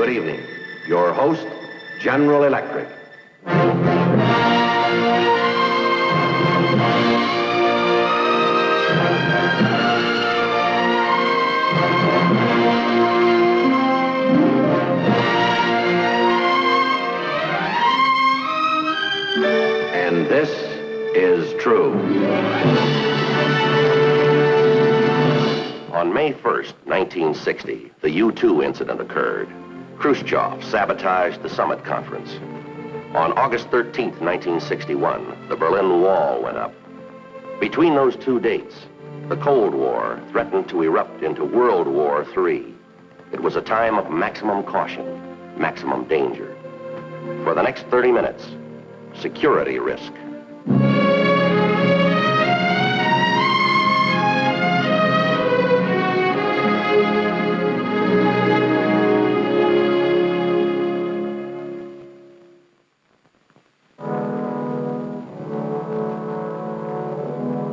good evening. Your host, General Electric. And this is true. On May 1st, 1960, the U-2 incident occurred. Khrushchev sabotaged the summit conference. On August 13th, 1961, the Berlin Wall went up. Between those two dates, the Cold War threatened to erupt into World War III. It was a time of maximum caution, maximum danger. For the next 30 minutes, security risk.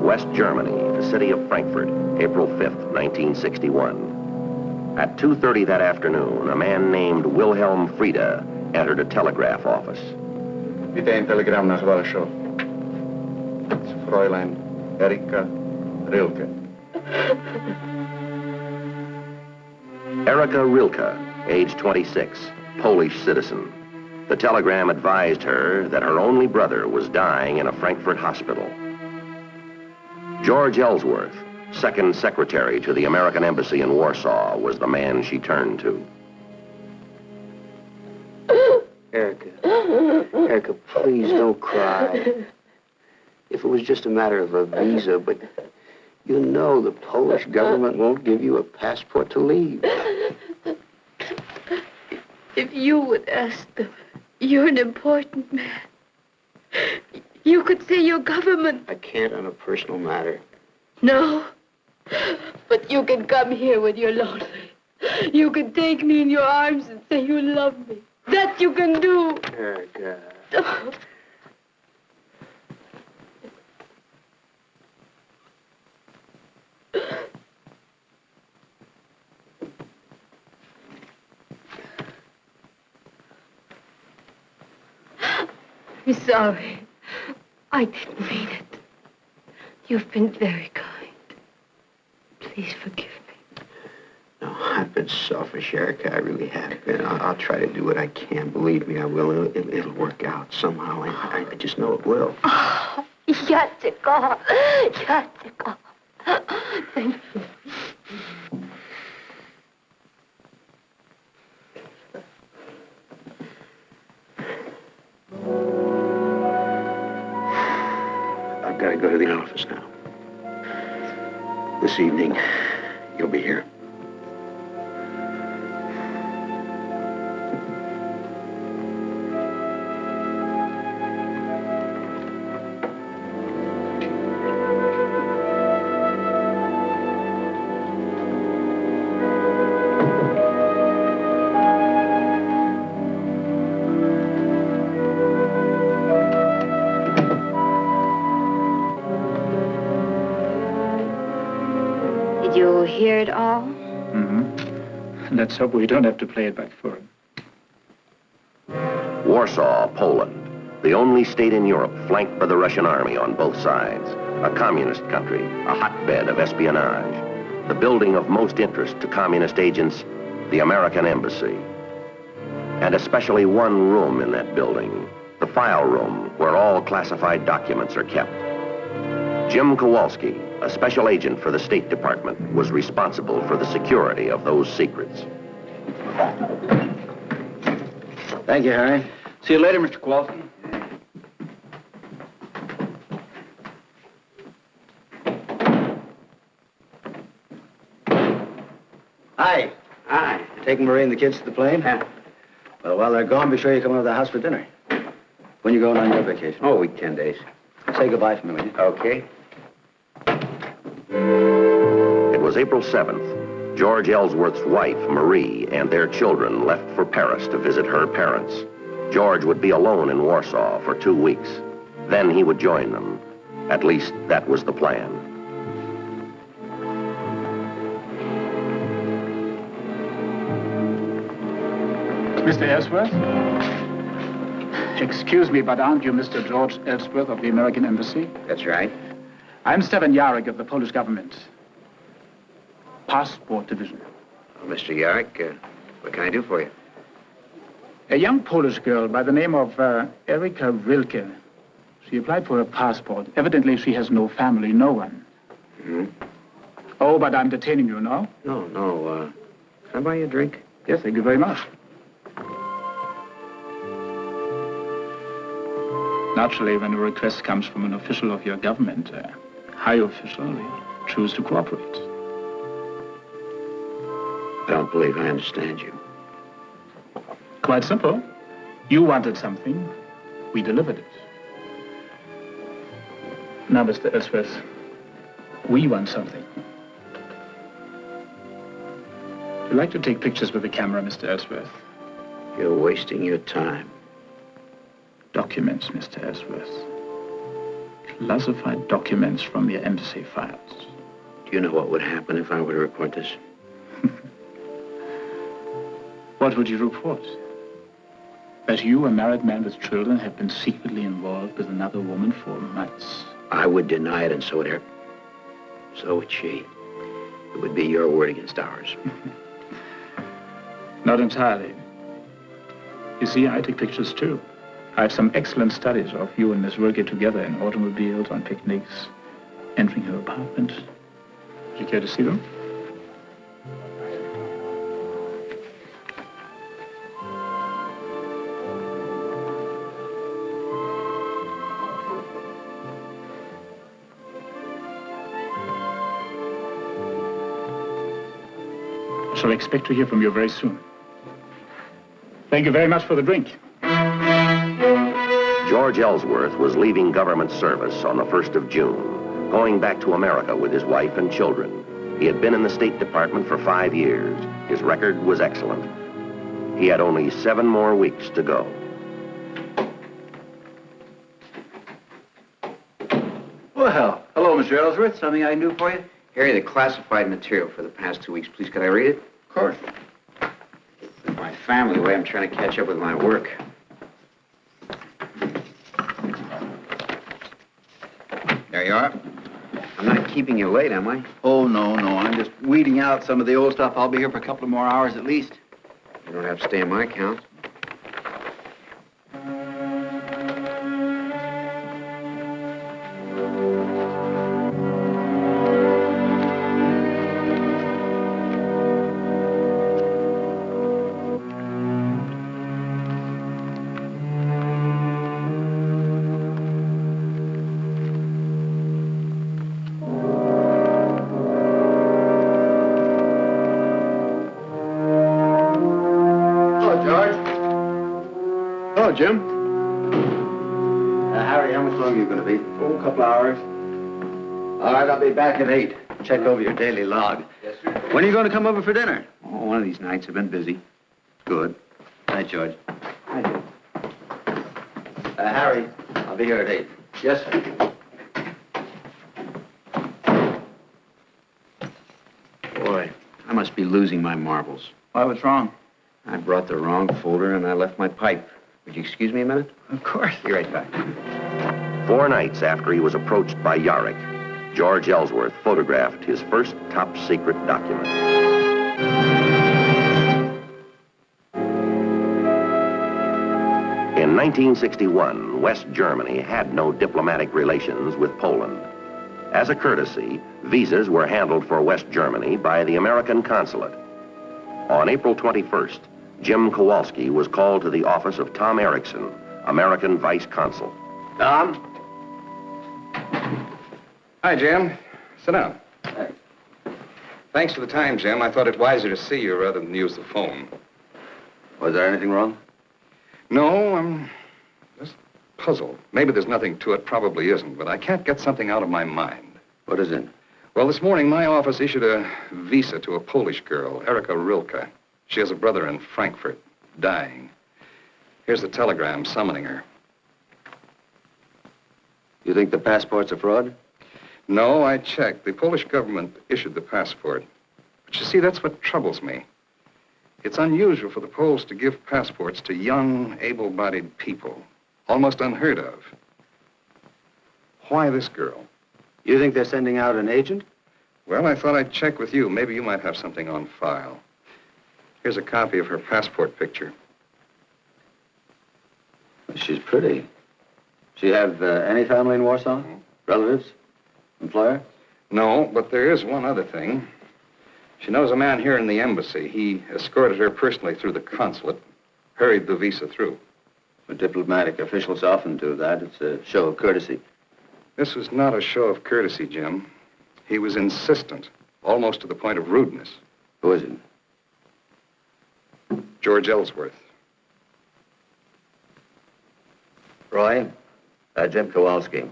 West Germany, the city of Frankfurt, April 5th, 1961. At 2:30 that afternoon, a man named Wilhelm Frieda entered a telegraph office. Bitte ein Telegramm nach Warschau. Fräulein Erika Rilke. Erika Rilke, age 26, Polish citizen. The telegram advised her that her only brother was dying in a Frankfurt hospital. George Ellsworth, second secretary to the American Embassy in Warsaw, was the man she turned to. Erika, please don't cry. If it was just a matter of a visa, but you know the Polish government won't give you a passport to leave. If you would ask them, you're an important man. You could say your government. I can't on a personal matter. No, but you can come here when you're lonely. You can take me in your arms and say you love me. That you can do. Erika. I'm sorry. I didn't mean it. You've been very kind. Please forgive me. No, I've been selfish, Erika. I really have been. I'll try to do what I can. Believe me, I will. It'll work out somehow. I just know it will. Oh, Jacek. Jacek. Thank you. I've got to go to the office now. This evening, you'll be here. Did you hear it all? Mm-hmm. Let's hope we don't have to play it back for him. Warsaw, Poland, the only state in Europe flanked by the Russian army on both sides. A communist country, a hotbed of espionage. The building of most interest to communist agents, the American Embassy. And especially one room in that building, the file room where all classified documents are kept. Jim Kowalski, a special agent for the State Department, was responsible for the security of those secrets. Thank you, Harry. See you later, Mr. Kowalski. Hi. Hi. Taking Marie and the kids to the plane? Yeah. Well, while they're gone, be sure you come over to the house for dinner. When you going on your vacation? Oh, a week, 10 days. Say goodbye for me, will you? Okay. It was April 7th. George Ellsworth's wife, Marie, and their children left for Paris to visit her parents. George would be alone in Warsaw for 2 weeks. Then he would join them. At least that was the plan. Mr. Ellsworth? Excuse me, but aren't you Mr. George Ellsworth of the American Embassy? That's right. I'm Stefan Jarek of the Polish government. Passport Division. Well, Mr. Jarek, what can I do for you? A young Polish girl by the name of Erika Rilke. She applied for a passport. Evidently, she has no family, no one. Hmm? Oh, but I'm detaining you, no? No. Can I buy you a drink? Yes, thank you very much. Naturally, when a request comes from an official of your government, a high official, we choose to cooperate. I don't believe I understand you. Quite simple. You wanted something, we delivered it. Now, Mr. Ellsworth, we want something. Would you like to take pictures with the camera, Mr. Ellsworth? You're wasting your time. Documents, Mr. Ellsworth. Classified documents from your embassy files. Do you know what would happen if I were to report this? What would you report? That you, a married man with children, have been secretly involved with another woman for months. I would deny it, and so would her. So would she. It would be your word against ours. Not entirely. You see, I take pictures too. I have some excellent studies of you and Miss Rilke together in automobiles, on picnics, entering her apartment. Would you care to see them? I shall expect to hear from you very soon. Thank you very much for the drink. George Ellsworth was leaving government service on the 1st of June, going back to America with his wife and children. He had been in the State Department for 5 years. His record was excellent. He had only 7 more weeks to go. Well, hello, Mr. Ellsworth. Something I can do for you? Harry, the classified material for the past 2 weeks. Please, could I read it? Of course. With my family away, I'm trying to catch up with my work. There you are. I'm not keeping you late, am I? Oh, no. I'm just weeding out some of the old stuff. I'll be here for a couple of more hours at least. You don't have to stay on my account. Jim. Harry, how much longer are you going to be? Oh, a couple hours. All right, I'll be back at 8. Check over your daily log. Yes, sir. When are you going to come over for dinner? Oh, one of these nights. I've been busy. Good. Night, George. I do. Harry, I'll be here at 8. Yes, sir. Boy, I must be losing my marbles. Why, what's wrong? I brought the wrong folder and I left my pipe. Would you excuse me a minute? Of course. Be right back. 4 nights after he was approached by Jarek, George Ellsworth photographed his first top-secret document. In 1961, West Germany had no diplomatic relations with Poland. As a courtesy, visas were handled for West Germany by the American consulate. On April 21st, Jim Kowalski was called to the office of Tom Erickson, American Vice Consul. Tom? Hi, Jim. Sit down. Thanks for the time, Jim. I thought it wiser to see you rather than use the phone. Was there anything wrong? No, I'm just puzzled. Maybe there's nothing to it, probably isn't, but I can't get something out of my mind. What is it? Well, this morning, my office issued a visa to a Polish girl, Erika Rilke. She has a brother in Frankfurt, dying. Here's the telegram summoning her. You think the passport's a fraud? No, I checked. The Polish government issued the passport. But you see, that's what troubles me. It's unusual for the Poles to give passports to young, able-bodied people. Almost unheard of. Why this girl? You think they're sending out an agent? Well, I thought I'd check with you. Maybe you might have something on file. Here's a copy of her passport picture. She's pretty. She have any family in Warsaw? Relatives? Employer? No, but there is one other thing. She knows a man here in the embassy. He escorted her personally through the consulate, hurried the visa through. The diplomatic officials often do that. It's a show of courtesy. This was not a show of courtesy, Jim. He was insistent, almost to the point of rudeness. Who is it? George Ellsworth. Roy, Jim Kowalski.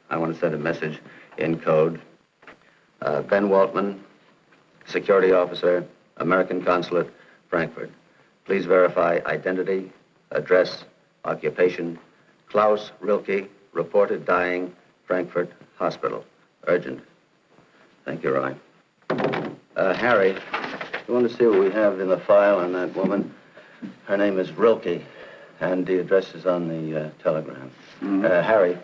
I want to send a message in code. Ben Waltman, security officer, American consulate, Frankfurt. Please verify identity, address, occupation. Klaus Rilke, reported dying, Frankfurt Hospital. Urgent. Thank you, Roy. Harry, you want to see what we have in the file on that woman? Her name is Rilke, and the address is on the telegram. Harry,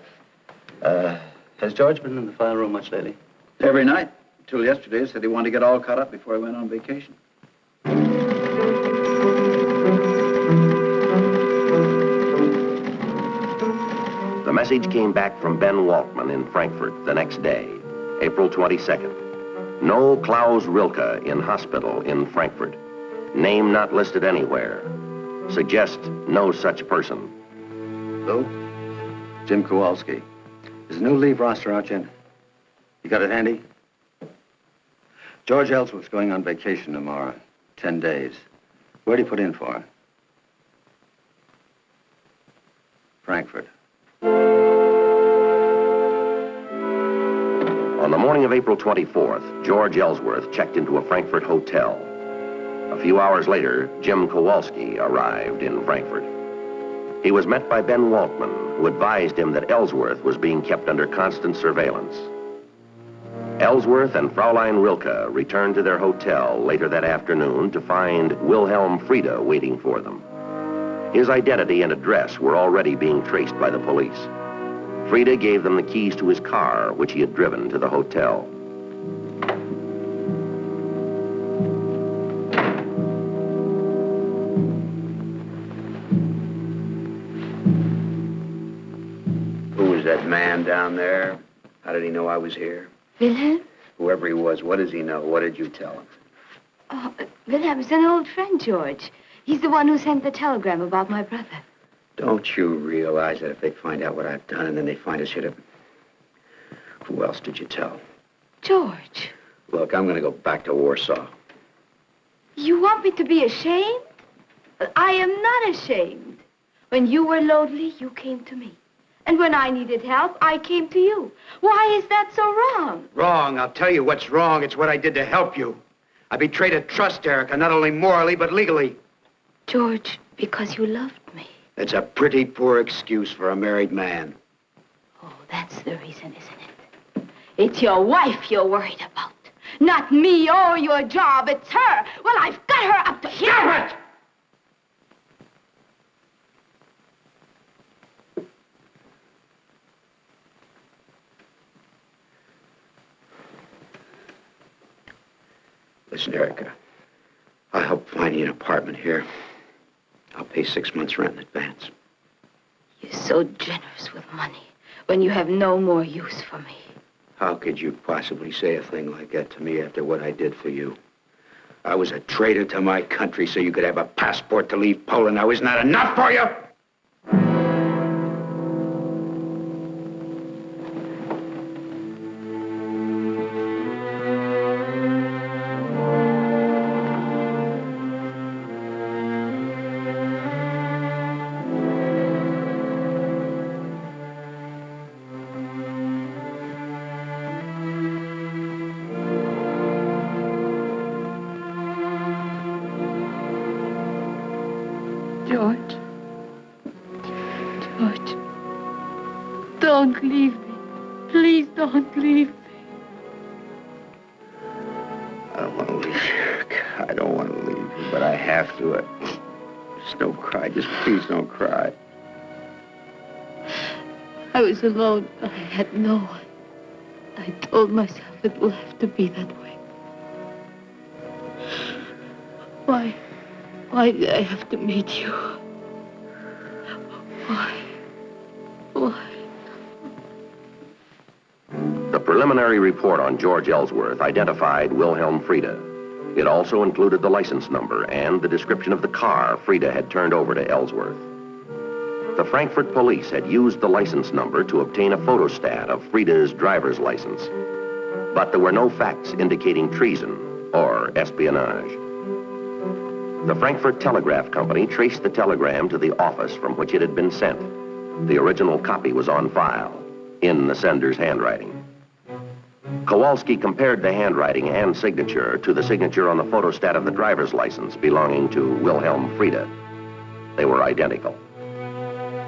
has George been in the file room much lately? Every night. Till yesterday, said he wanted to get all caught up before he went on vacation. The message came back from Ben Waltman in Frankfurt the next day, April 22nd. No Klaus Rilke in hospital in Frankfurt. Name not listed anywhere. Suggest no such person. Lou? Jim Kowalski. Is the new leave roster out yet? You got it handy? George Ellsworth's going on vacation tomorrow. 10 days. Where'd he put in for? Frankfurt. On the morning of April 24th, George Ellsworth checked into a Frankfurt hotel. A few hours later, Jim Kowalski arrived in Frankfurt. He was met by Ben Waltman, who advised him that Ellsworth was being kept under constant surveillance. Ellsworth and Fraulein Rilke returned to their hotel later that afternoon to find Wilhelm Frieda waiting for them. His identity and address were already being traced by the police. Frieda gave them the keys to his car, which he had driven to the hotel. Who was that man down there? How did he know I was here? Wilhelm? Whoever he was, what does he know? What did you tell him? Oh, Wilhelm's an old friend, George. He's the one who sent the telegram about my brother. Don't you realize that if they find out what I've done and then they find us here to... Who else did you tell? George. Look, I'm going to go back to Warsaw. You want me to be ashamed? I am not ashamed. When you were lonely, you came to me. And when I needed help, I came to you. Why is that so wrong? Wrong. I'll tell you what's wrong. It's what I did to help you. I betrayed a trust, Erica, not only morally, but legally. George, because you loved me. It's a pretty poor excuse for a married man. Oh, that's the reason, isn't it? It's your wife you're worried about. Not me or your job. It's her. Well, I've got her up to here. Stop it! Listen, Erica, I'll help find you an apartment here. I'll pay 6 months' rent in advance. You're so generous with money when you have no more use for me. How could you possibly say a thing like that to me after what I did for you? I was a traitor to my country so you could have a passport to leave Poland. Now, isn't that enough for you? George. George. Don't leave me. Please don't leave me. I don't want to leave you, Erica. I don't want to leave you. But I have to. Just don't cry. Just please don't cry. I was alone. I had no one. I told myself it will have to be that way. Why did I have to meet you? Why? The preliminary report on George Ellsworth identified Wilhelm Frieda. It also included the license number and the description of the car Frieda had turned over to Ellsworth. The Frankfurt police had used the license number to obtain a photostat of Frieda's driver's license. But there were no facts indicating treason or espionage. The Frankfurt Telegraph Company traced the telegram to the office from which it had been sent. The original copy was on file, in the sender's handwriting. Kowalski compared the handwriting and signature to the signature on the photostat of the driver's license belonging to Wilhelm Frieda. They were identical.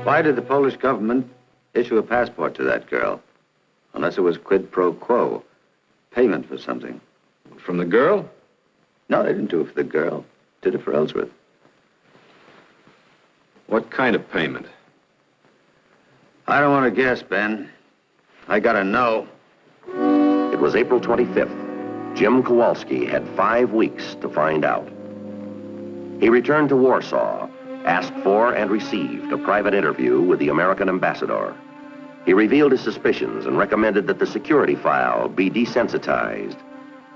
Why did the Polish government issue a passport to that girl? Unless it was quid pro quo, payment for something. From the girl? No, they didn't do it for the girl. Did it for Ellsworth. What kind of payment? I don't want to guess, Ben. I gotta know. It was April 25th. Jim Kowalski had 5 weeks to find out. He returned to Warsaw, asked for and received a private interview with the American ambassador. He revealed his suspicions and recommended that the security file be desensitized.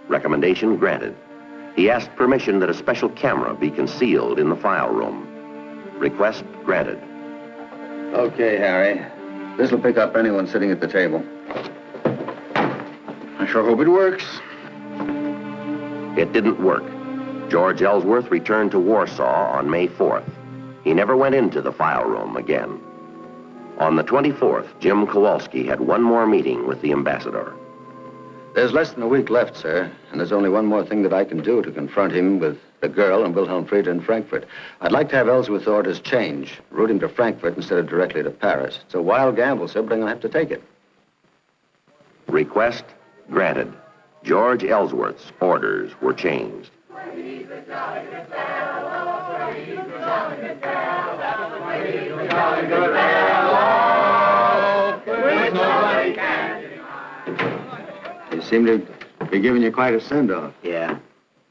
Recommendation granted. He asked permission that a special camera be concealed in the file room. Request granted. Okay, Harry. This'll pick up anyone sitting at the table. I sure hope it works. It didn't work. George Ellsworth returned to Warsaw on May 4th. He never went into the file room again. On the 24th, Jim Kowalski had one more meeting with the ambassador. There's less than a week left, sir, and there's only one more thing that I can do to confront him with the girl and Wilhelm Frieda in Frankfurt. I'd like to have Ellsworth's orders change, route him to Frankfurt instead of directly to Paris. It's a wild gamble, sir, but I'm gonna have to take it. Request granted. George Ellsworth's orders were changed. You seem to be giving you quite a send-off. Yeah.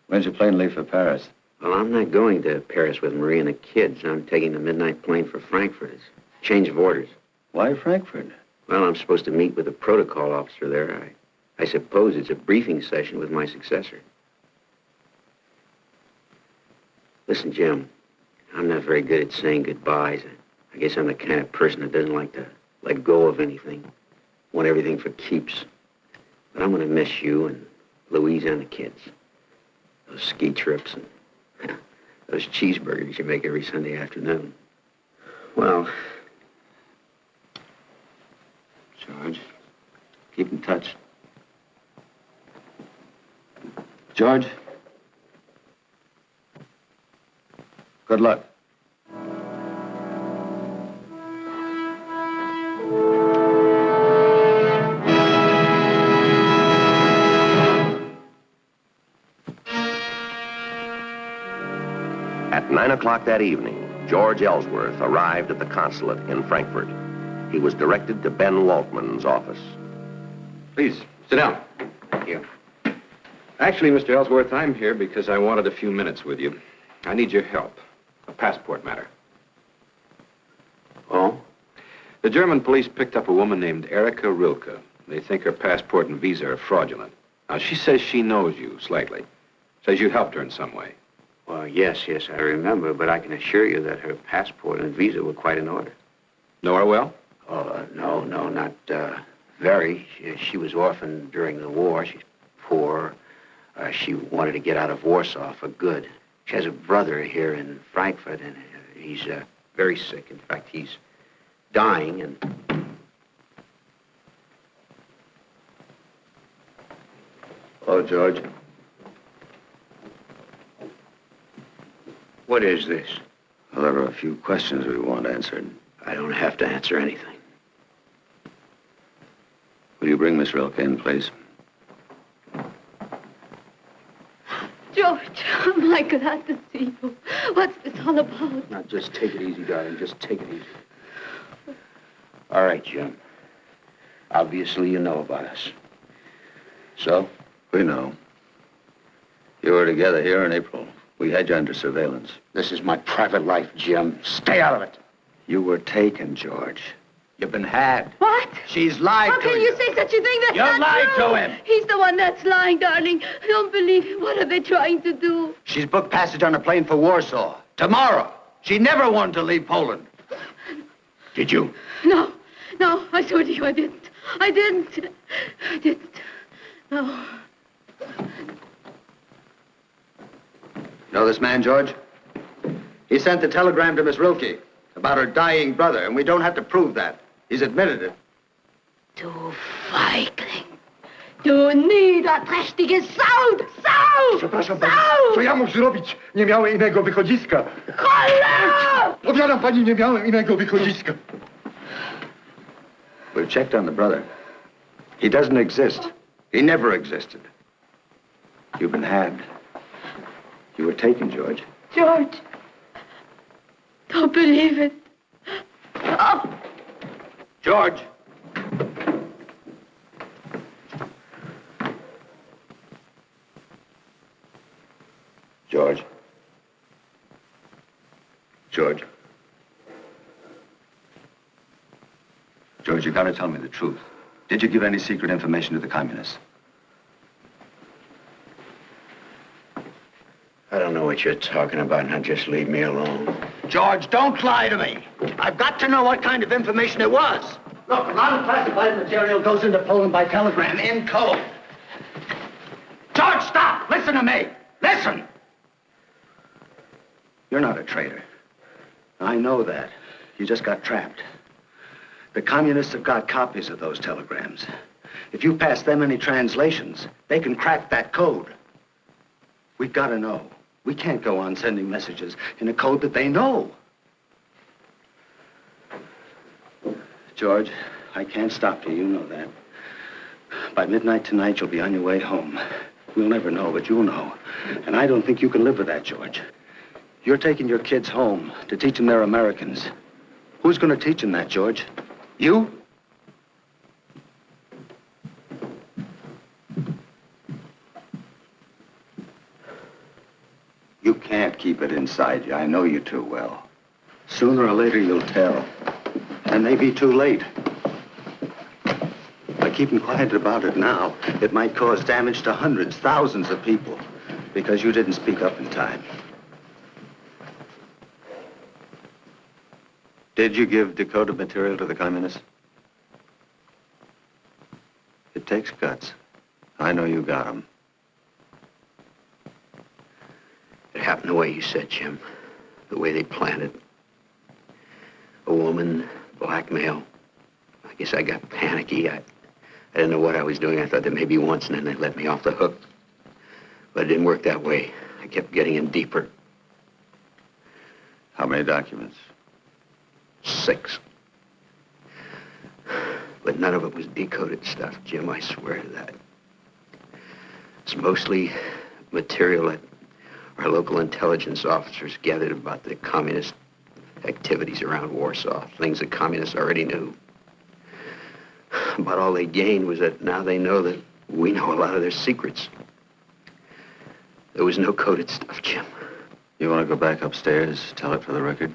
When's your plane leave for Paris? Well, I'm not going to Paris with Marie and the kids. I'm taking the midnight plane for Frankfurt. It's a change of orders. Why Frankfurt? Well, I'm supposed to meet with the protocol officer there. I suppose it's a briefing session with my successor. Listen, Jim, I'm not very good at saying goodbyes. I guess I'm the kind of person that doesn't like to let go of anything, want everything for keeps. But I'm going to miss you and Louise and the kids. Those ski trips and those cheeseburgers you make every Sunday afternoon. Well, George, keep in touch. George, good luck. At 9 o'clock that evening, George Ellsworth arrived at the consulate in Frankfurt. He was directed to Ben Waltman's office. Please, sit down. thank you. Actually, Mr. Ellsworth, I'm here because I wanted a few minutes with you. I need your help. A passport matter. Oh? The German police picked up a woman named Erika Rilke. They think her passport and visa are fraudulent. Now, she says she knows you slightly. Says you helped her in some way. Well, yes, I remember, but I can assure you that her passport and visa were quite in order. Know her well? Oh, no, not very. She was orphaned during the war. She's poor. She wanted to get out of Warsaw for good. She has a brother here in Frankfurt, and he's very sick. In fact, he's dying, and... Oh, George. What is this? Well, there are a few questions we want answered. I don't have to answer anything. Will you bring Miss Rilke in, please? George, am I glad to see you. What's this all about? Now, just take it easy, darling. Just take it easy. All right, Jim. Obviously, you know about us. So? We know. You were together here in April. We had you under surveillance. This is my private life, Jim. Stay out of it. You were taken, George. You've been had. What? She's lied How to you. can you say such a thing? That's You not lied true. to him. He's the one that's lying, darling. I don't believe him. What are they trying to do? She's booked passage on a plane for Warsaw. Tomorrow. She never wanted to leave Poland. Did you? No, I swear to you, I didn't. I didn't. No. Know this man, George? He sent the telegram to Miss Rilke about her dying brother, and we don't have to prove that. He's admitted it. Du Feigling. Du niederträchtige Sau! Sau! Przepraszam pani, Sau! co ja mógł zrobić? Nie miałem innego wychodziska. Cholera! Powiadam pani, nie miałem innego wychodziska. We've checked on the brother. He doesn't exist. He never existed. You've been had. You were taken, George. George, don't believe it. Oh. George! George. George. George, you gotta tell me the truth. Did you give any secret information to the communists? I don't know what you're talking about. Now, just leave me alone. George, don't lie to me. I've got to know what kind of information it was. Look, a lot of classified material goes into Poland by telegram in code. George, stop! Listen to me. Listen! You're not a traitor. I know that. You just got trapped. The communists have got copies of those telegrams. If you pass them any translations, they can crack that code. We've got to know. We can't go on sending messages in a code that they know. George, I can't stop you. You know that. By midnight tonight, you'll be on your way home. We'll never know, but you'll know. And I don't think you can live with that, George. You're taking your kids home to teach them they're Americans. Who's going to teach them that, George? You? You can't keep it inside you. I know you too well. Sooner or later, you'll tell. And may be too late. By keeping quiet about it now, it might cause damage to hundreds, thousands of people, because you didn't speak up in time. Did you give decoded material to the communists? It takes guts. I know you got them. It happened the way you said, Jim. The way they planned it. A woman, blackmail. I guess I got panicky. I didn't know what I was doing. I thought that maybe once, and then they let me off the hook. But it didn't work that way. I kept getting in deeper. How many documents? 6. But none of it was decoded stuff, Jim. I swear to that. It's mostly material that our local intelligence officers gathered about the communist activities around Warsaw, things the communists already knew. But all they gained was that now they know that we know a lot of their secrets. There was no coded stuff, Jim. You want to go back upstairs, tell it for the record?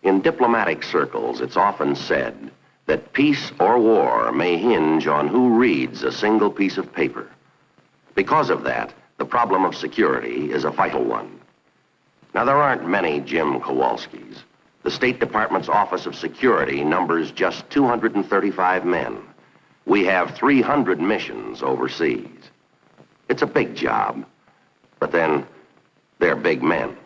In diplomatic circles, it's often said that peace or war may hinge on who reads a single piece of paper. Because of that, the problem of security is a vital one. Now, there aren't many Jim Kowalskis. The State Department's Office of Security numbers just 235 men. We have 300 missions overseas. It's a big job, but then they're big men.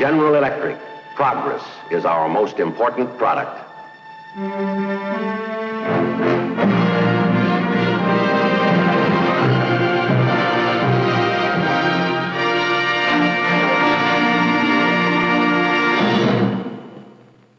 General Electric, progress is our most important product.